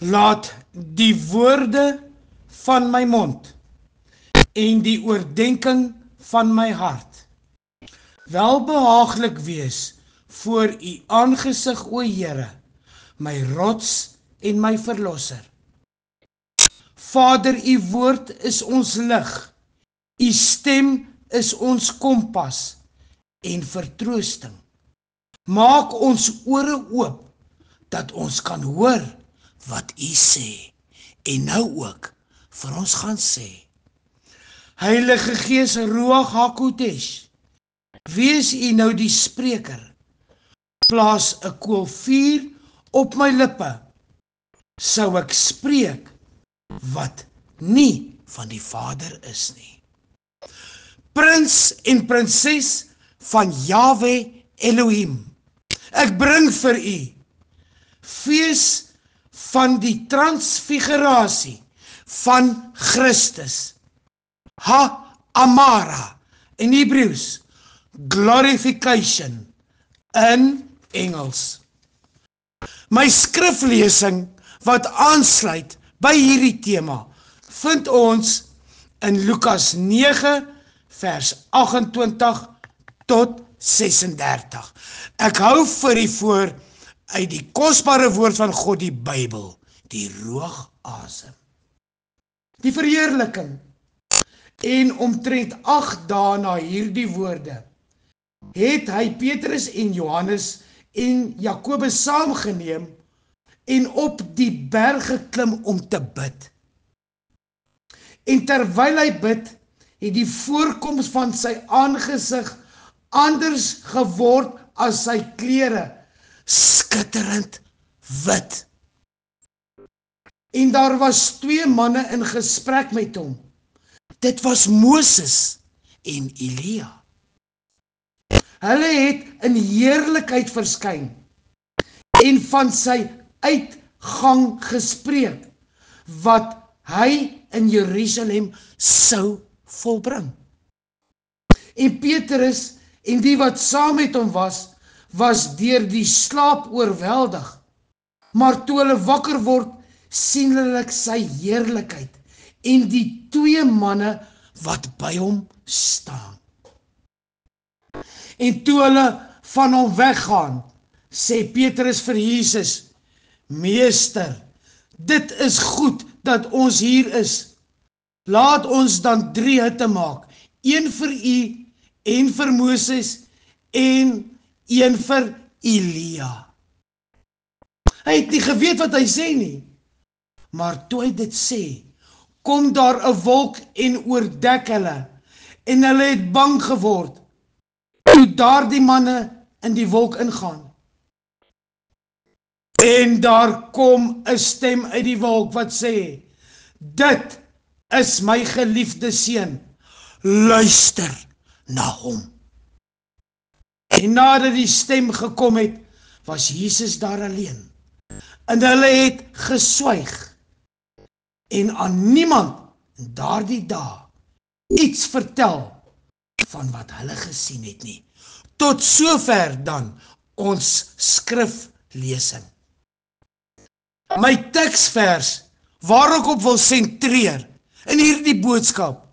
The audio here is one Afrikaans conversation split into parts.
Laat die woorde van my mond en die oordenking van my hart welbehaaglik wees voor u aangesig, o Here, my rots en my verlosser. Vader, u woord is ons lig, u stem is ons kompas en vertroosting. Maak ons ore oop, dat ons kan hoor wat u sê, en nou ook vir ons gaan sê. Heilige Gees, Ruach HaKodesh, wees u nou die spreker, plaas 'n kool vuur op my lippe, sou ek spreek wat nie van die Vader is nie. Prins en prinses van Yahweh Elohim, ek bring vir u fees van die transfigurasie van Christus, Ha-Amara in Hebrews, glorification in Engels. My skriflesing wat aansluit by hierdie tema vind ons in Lukas 9 vers 28 tot 36. Ek hou vir u voor uit die kosbare woord van God, die Bybel, die Ruach asem. Die verheerliking. En omtrent 8 dae na hierdie woorde het hy Petrus en Johannes en Jakobus saamgeneem en op die berg geklim om te bid. En terwyl hy bid, het die voorkoms van sy aangesig anders geword as sy klere, skitterend wit. En daar was 2 manne in gesprek met hom. Dit was Moses en Elia. Hulle het in heerlikheid verskyn en van sy uitgang gespreek, wat hy in Jerusalem sou volbring. En Petrus en die wat saam met hom was deur die slaap oorweldig, maar toe hulle wakker word, sien hulle sy heerlikheid en die 2 manne wat by hom staan. En toe hulle van hom weggaan, sê Petrus vir Jesus, Meester, dit is goed dat ons hier is. Laat ons dan 3 hutte maak, 1 vir u, 1 vir Moses en 1 vir Elia. Hy het nie geweet wat hy sê nie, maar toe hy dit sê, kom daar 'n wolk en oordek hulle, en hulle het bang geword, toe daardie manne in die wolk ingaan. En daar kom 'n stem uit die wolk wat sê, dit is my geliefde seun, luister na hom. En nadat die stem gekom het, was Jesus daar alleen. En hulle het geswyg en aan niemand in daardie dae iets vertel van wat hulle gesien het nie. Tot sover dan ons skriflesing. My teksvers waar ek op wil sentreer in hierdie boodskap,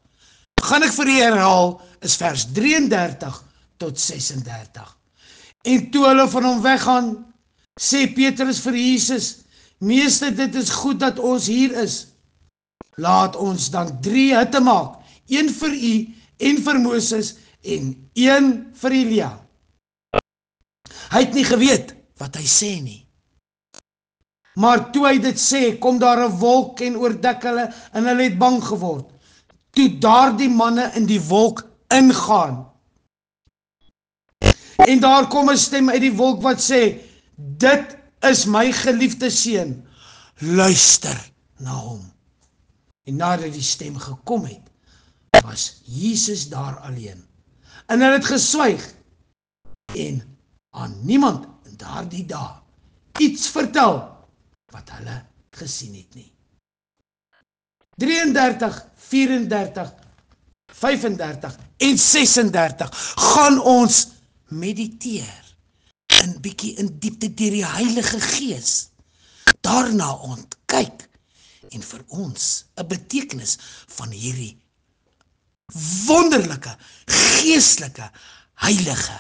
gaan ek vir u herhaal, is vers 33 tot 36. En toe hulle van hom weggaan, sê Petrus vir Jesus, Meester, dit is goed dat ons hier is. Laat ons dan 3 hutte maak, 1 vir u, 1 vir Moses en 1 vir Elia. Hy het nie geweet wat hy sê nie. Maar toe hy dit sê, kom daar 'n wolk en oordek hulle, en hulle het bang geword. Toe daardie manne in die wolk ingaan. En daar kom 'n stem uit die wolk wat sê, dit is my geliefde seun, luister na hom. En nadat die stem gekom het, was Jesus daar alleen. En hulle het geswyg en aan niemand in daardie dae iets vertel wat hulle gesien het nie. 33, 34, 35 en 36 gaan ons mediteer in bietjie in diepte deur die Heilige Gees. Daarna kyk en vir ons 'n betekenis van hierdie wonderlike, geestelike, heilige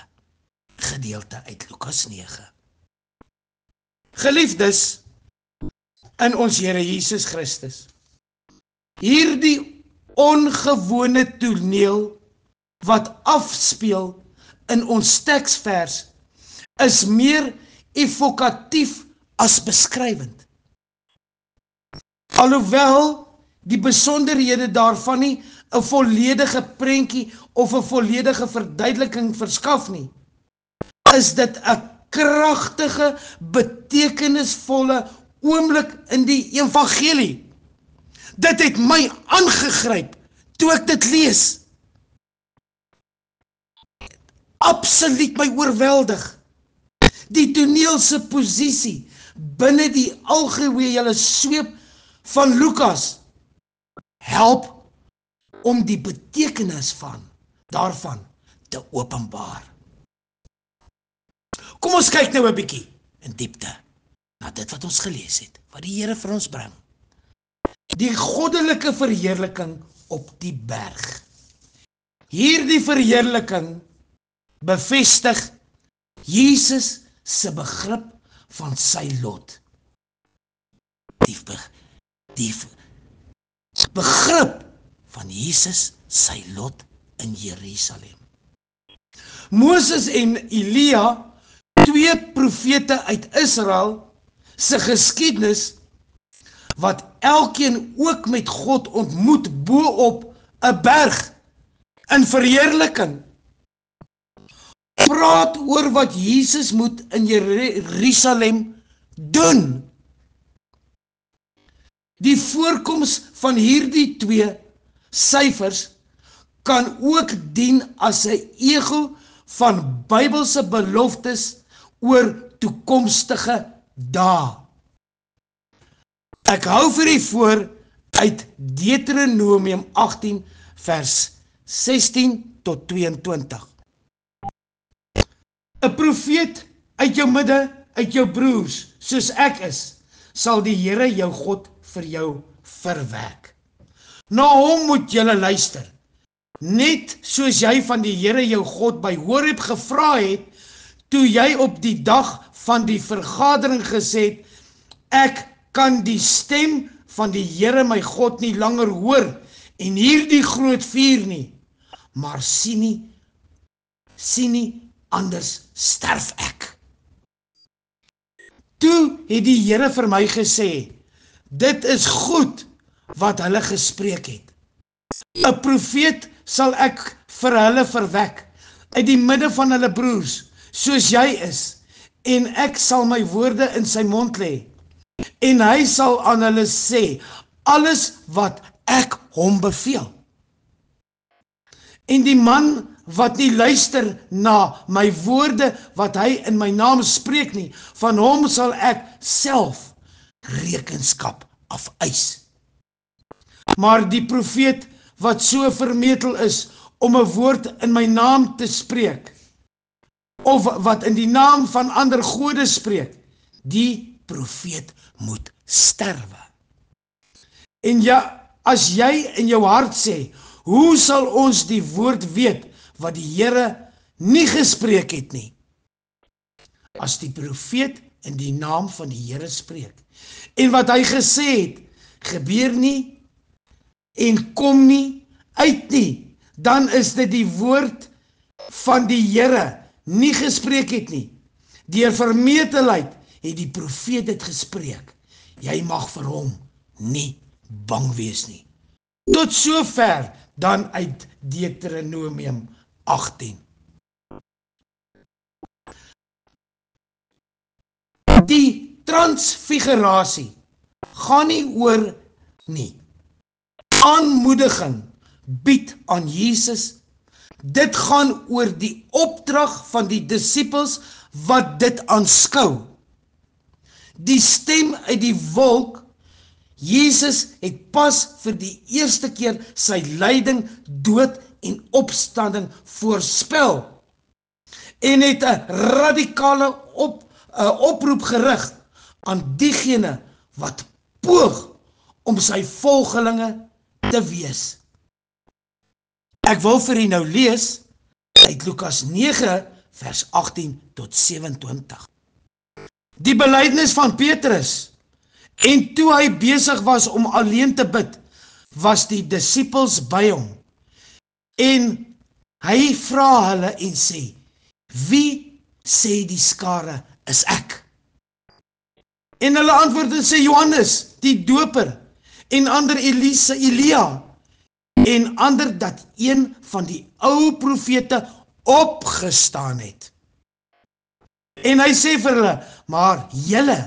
gedeelte uit Lukas 9. Geliefdes in ons Here Jesus Christus, hierdie ongewone toneel wat afspeel in ons teksvers is meer evokatief as beskrywend. Alhoewel die besonderhede daarvan nie 'n volledige prentjie of 'n volledige verduideliking verskaf nie, is dit 'n kragtige, betekenisvolle oomblik in die evangelie. Dit het my aangegryp toe ek dit lees. Absoluut my oorweldig. Die toneelse posisie binne die algehele sweep van Lukas help om die betekenis daarvan te openbaar. Kom ons kyk nou 'n bietjie in diepte na dit wat ons gelees het, wat die Here vir ons bring. Die goddelike verheerliking op die berg. Hierdie verheerliking bevestig Jesus se begrip van sy lot. Die begrip van Jesus sy lot in Jerusalem. Moses en Elia, twee profete uit Israel se geskiedenis, wat elkeen ook met God ontmoet bo-op 'n berg in verheerliking, praat oor wat Jesus moet in Jerusalem doen. Die voorkoms van hierdie twee syfers kan ook dien as 'n ego van Bybelse beloftes oor toekomstige dae. Ek hou vir u voor uit Deuteronomium 18 vers 16 tot 22. 'n Profeet uit jou midde, uit jou broers, soos ek is, sal die Here jou God vir jou verwek. Na hom moet julle luister, net soos jy van die Here jou God by Horeb gevra het, toe jy op die dag van die vergadering gesê het, ek kan die stem van die Here my God nie langer hoor en hierdie groot vuur nie, maar sien nie, anders sterf ek. Toe het die Here vir my gesê, dit is goed wat hulle gespreek het. 'n Profeet sal ek vir hulle verwek, uit die midde van hulle broers, soos jy is, en ek sal my woorde in sy mond lê, en hy sal aan hulle sê, alles wat ek hom beveel. En die man wat nie luister na my woorde wat hy in my naam spreek nie, van hom sal ek self rekenskap afeis. Maar die profeet wat so vermetel is om 'n woord in my naam te spreek, of wat in die naam van ander gode spreek, die profeet moet sterwe. En ja, as jy in jou hart sê, hoe sal ons die woord weet wat die Here nie gespreek het nie? As die profeet in die naam van die Here spreek, en wat hy gesê het, gebeur nie, en kom nie uit nie, dan is dit die woord van die Here nie gespreek het nie. Deur vermetelheid het die profeet dit gespreek. Jy mag vir hom nie bang wees nie. Tot sover dan uit Deuteronomium 18. Die transfigurasie gaan nie oor nie. Aanmoediging bied aan Jesus. Dit gaan oor die opdrag van die disippels wat dit aanskou. Die stem uit die wolk, Jesus het pas vir die eerste keer sy lyding, dood en opstanding voorspel en het 'n radikale oproep gerig aan diegene wat poog om sy volgelinge te wees. Ek wil vir u nou lees uit Lukas 9 vers 18 tot 27. Die belydenis van Petrus. En toe hy besig was om alleen te bid, was die disippels by hom. En hy vra hulle en sê, wie sê die skare is ek? En hulle antwoord en sê, Johannes, die doper, en ander Elia, en ander dat een van die ou profete opgestaan het. En hy sê vir hulle, maar julle,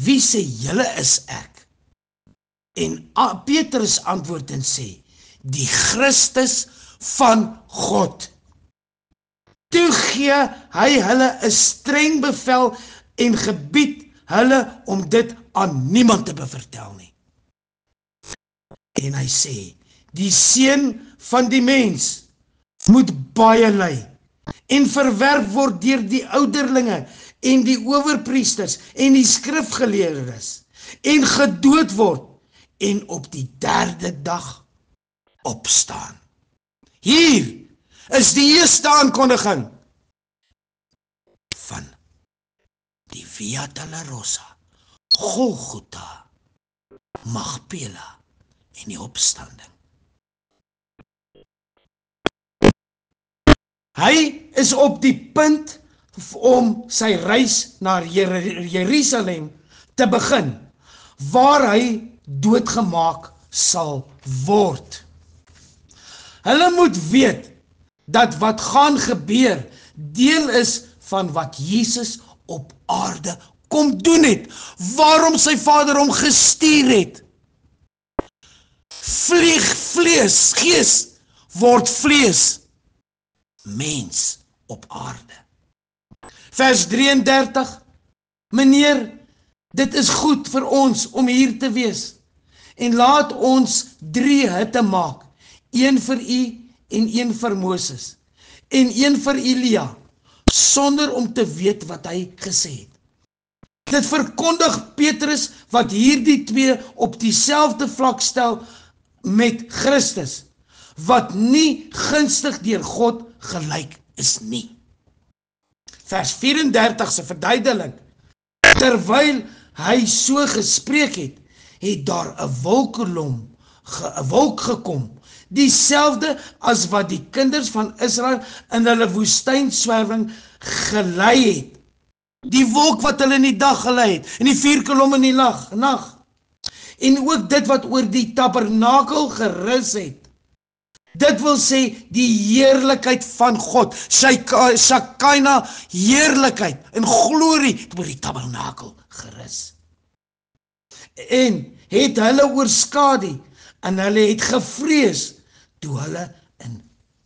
wie sê julle is ek? En Petrus antwoord en sê, die Christus van God. Toe gee hy hulle 'n streng bevel en gebied hulle om dit aan niemand te bevertel nie. En hy sê, die seun van die mens moet baie ly en verwerp word deur die ouderlinge en die owerpriesters en die skrifgeleerdes en gedood word en op die 3de dag opstaan. Hier is die eerste aankondiging van die Via Dolorosa, Golgotha, Magpela en die opstanding. Hy is op die punt om sy reis na Jerusalem te begin, waar hy doodgemaak sal word. Hulle moet weet dat wat gaan gebeur deel is van wat Jesus op aarde kom doen het, waarom sy Vader hom gestuur het. Vlees, gees word vlees, mens op aarde. Vers 33, meneer, dit is goed vir ons om hier te wees, en laat ons 3 hutte maak, een vir u en een vir Moses, en een vir Elia, sonder om te weet wat hy gesê het. Dit verkondig Petrus wat hierdie 2 op dieselfde vlak stel met Christus, wat nie gunstig deur God gelyk is nie. Vers 34 se verduidelik, terwyl hy so gespreek het, het daar 'n wolk gekom, dieselfde as wat die kinders van Israel in hulle woestynswerwing gelei het. Die wolk wat hulle in die dag gelei het, en die vuurkolom in die nag. En ook dit wat oor die tabernakel gerus het. Dit wil sê die heerlikheid van God, Shekinah heerlikheid en glorie het oor die tabernakel gerus. En het hulle oorskadu en hulle het gevrees toe hulle in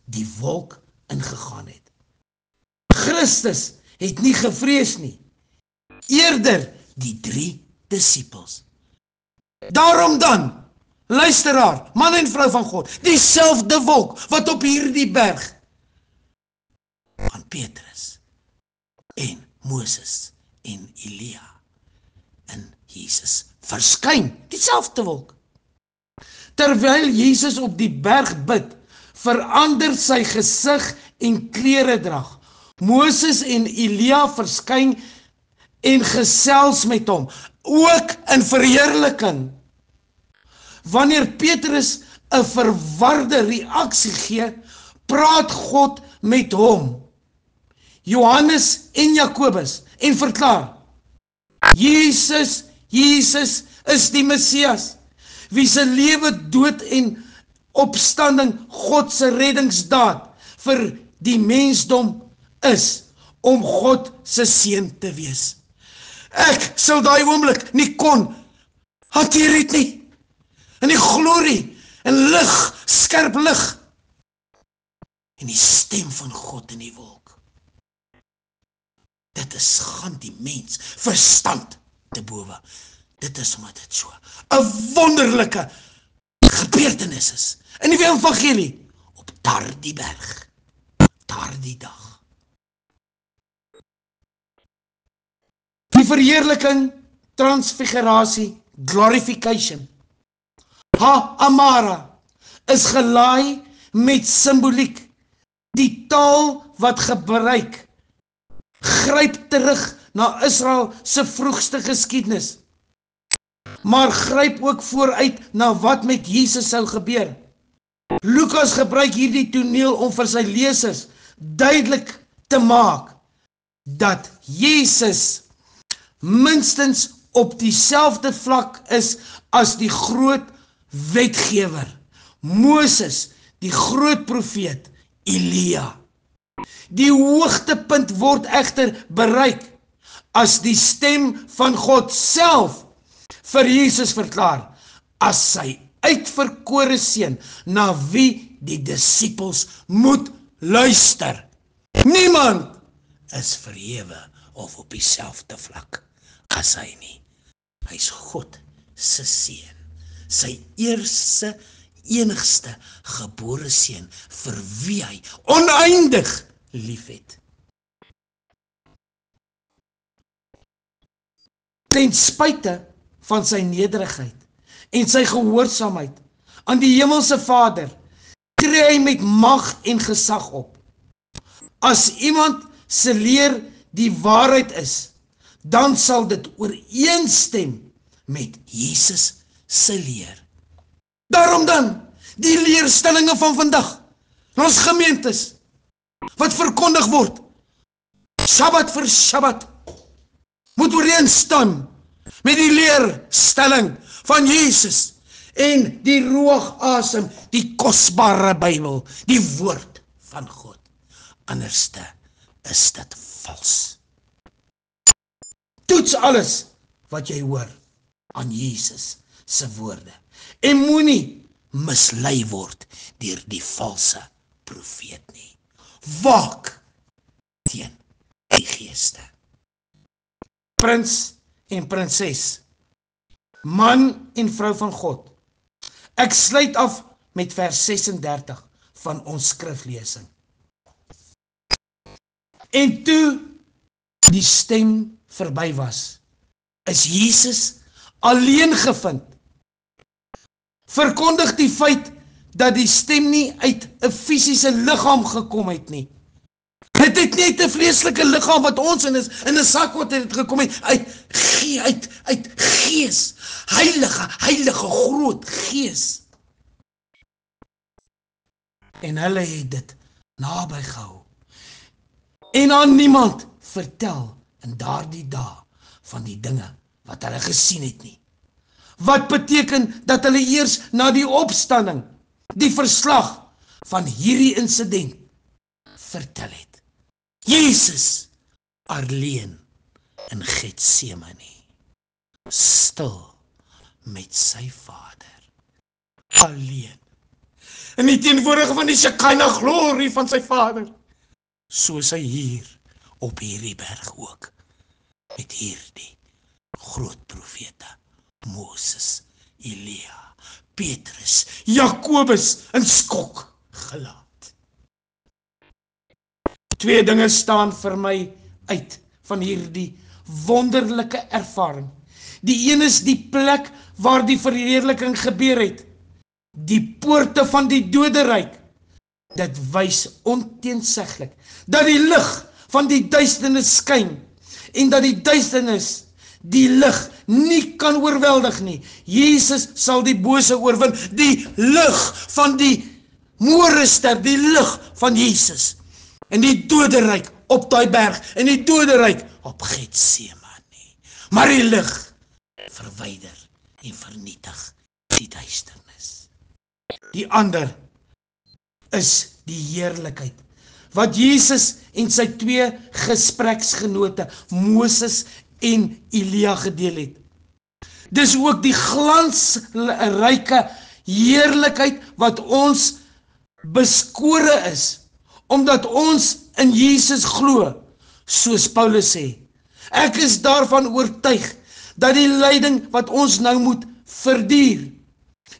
die wolk ingegaan het. Christus het nie gevrees nie, eerder die 3 disippels. Daarom dan, luisteraar, man en vrou van God, dieselfde wolk wat op hierdie berg van Petrus en Moses en Elia in Jesus verskyn, dieselfde wolk. Terwyl Jesus op die berg bid, verander sy gesig en kleredrag. Moses en Elia verskyn en gesels met hom, ook in verheerliking. Wanneer Petrus 'n verwarde reaksie gee, praat God met hom, Johannes en Jakobus, en verklaar, Jesus is die Messias, wie se lewe, dood en opstanding God se reddingsdaad vir die mensdom is, om God se seun te wees. Ek sal daai oomblik nie kon hanteer het nie. En die glorie en lig, skerp lig, en die stem van God in die wolk. Dit is gaan die mens verstand te bowe. Dit is omdat dit so 'n wonderlike gebeurtenis is in die evangelie op daardie berg, daardie dag. Die verheerliking, transfigurasie, glorification. Ha-amara is gelaai met simboliek. Die taal wat gebruik gryp terug na Israel se vroegste geskiedenis, maar gryp ook vooruit na wat met Jesus sou gebeur. Lukas gebruik hierdie toneel om vir sy lesers duidelik te maak dat Jesus minstens op dieselfde vlak is as die groot wetgewer, Moses, die groot profeet, Elia. Die hoogtepunt word egter bereik as die stem van God self vir Jesus verklaar as sy uitverkore seun na wie die disippels moet luister. Niemand is verhewe of op dieselfde vlak as hy nie. Hy's God se seun, sy eerste enigste gebore seun vir wie hy oneindig liefhet. Ten spyte van sy nederigheid en sy gehoorsaamheid aan die hemelse Vader, tree hy met mag en gesag op. As iemand se leer die waarheid is, dan sal dit ooreenstem met Jesus se leer. Daarom dan, die leerstellinge van vandag, in ons gemeentes, wat verkondig word, Sabbat vir Sabbat, moet ooreenstem met die leerstelling van Jesus en die Ruach asem, die kosbare Bybel, die woord van God. Anderste is dit vals. Toets alles wat jy hoor aan Jesus se woorde en moenie mislei word deur die valse profeet nie. Waak teen die geeste. Prins en prinses, man en vrou van God. Ek sluit af met vers 36 van ons skriflesing. En toe die stem verby was, is Jesus alleen gevind. Verkondig die feit dat die stem nie uit 'n fisiese liggaam gekom het nie. Het nie uit 'n vleeslike liggaam wat ons in is, in 'n sak wat het gekom het, uit gees, heilige groot gees. En hulle het dit naby gehou. En aan niemand vertel in daardie dae van die dinge wat hulle gesien het nie. Wat beteken dat hulle eers na die opstanding, die verslag van hierdie insident vertel het. Jesus alleen in Getsemane, stil met sy Vader, alleen, in die teenwoordige van die Shekinah glorie van sy Vader, soos hy hier op hierdie berg ook, met hierdie groot profete, Moses, Elia, Petrus, Jakobus in skok gelaat. Twee dinge staan vir my uit van hierdie wonderlike ervaring. Die een is die plek waar die verheerliking gebeur het, die poorte van die doderyk. Dit wys onteenseglik dat die lig van die duisternis skyn en dat die duisternis die lig nie kan oorweldig nie. Jesus sal die bose oorwin, die lig van die môrester, die lig van Jesus. En die doderyk op daai berg, en die doderyk op Getsemane. Maar die lig verwyder en vernietig die duisternis. Die ander is die heerlikheid wat Jesus en sy twee gespreksgenote, Moses en Elia gedeel het. Dis ook die glansryke heerlikheid wat ons beskore is, omdat ons in Jesus glo, soos Paulus sê. Ek is daarvan oortuig dat die lyding wat ons nou moet verduur,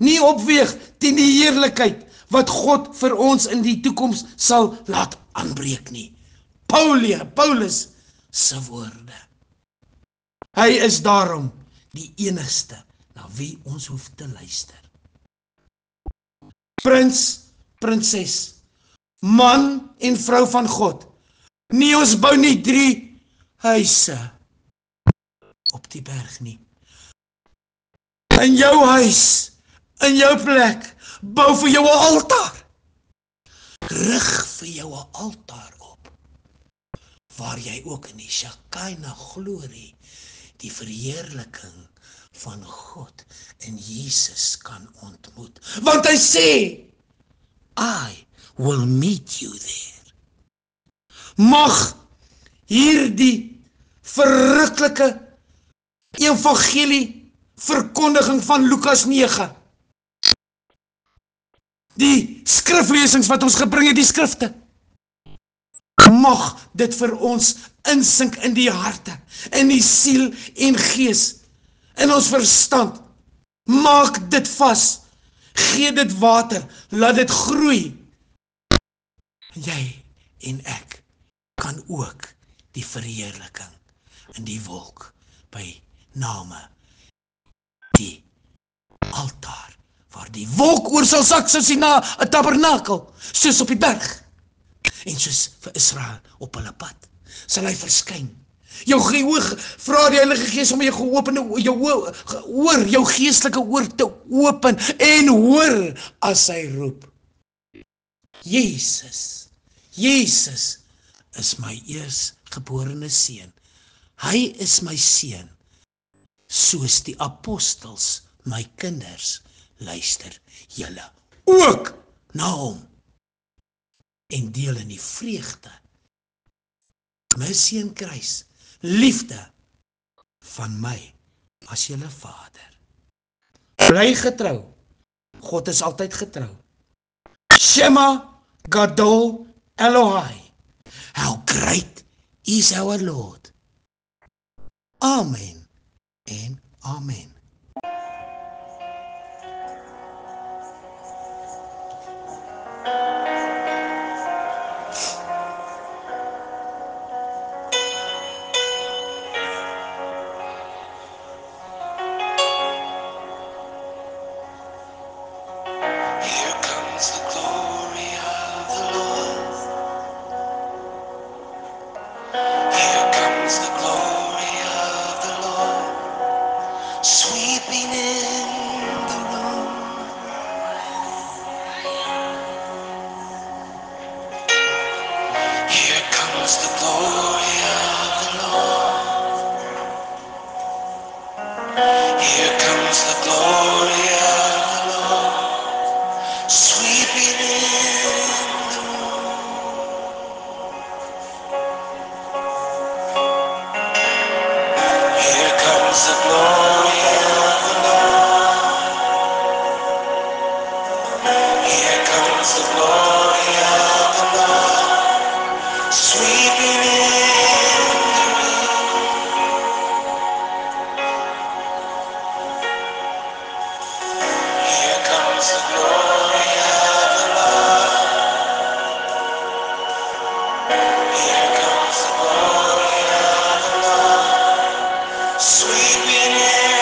nie opweeg teen die heerlikheid wat God vir ons in die toekoms sal laat aanbreek nie. Paulus se woorde. Hy is daarom die enigste na wie ons hoef te luister. Prins, prinses, man en vrou van God. Nee, ons bou nie 3 huise op die berg nie. In jou huis, in jou plek, bou vir jou 'n altaar. Rig vir jou 'n altaar op, waar jy ook in die Shekinah glorie, die verheerliking van God en Jesus kan ontmoet. Want hy sê, I will meet you there. Mag hierdie verruklike evangelie verkondiging van Lukas 9, die skriflesings wat ons gebring het, die skrifte, mag dit vir ons insink in die harte, in die siel en gees, in ons verstand. Maak dit vas, gee dit water, laat dit groei. Jy en ek kan ook die verheerliking in die wolk by name die altaar, waar die wolk oor sal sak soos na 'n tabernakel, soos op die berg. En soos vir Israel op hulle pad, sal hy verskyn. Jou gehoor, vra die Heilige Gees om jou geopende jou geestelike oor te open en hoor as hy roep. Jesus is my eersgeborene seun. Hy is my seun, soos die apostels my kinders. Luister julle ook na hom en deel in die vreugde, missie en kruis, liefde van my as julle Vader. Bly getrou, God is altyd getrou. Shema Gadol Elohai, how great is our Lord. Amen en amen. Sweeping in.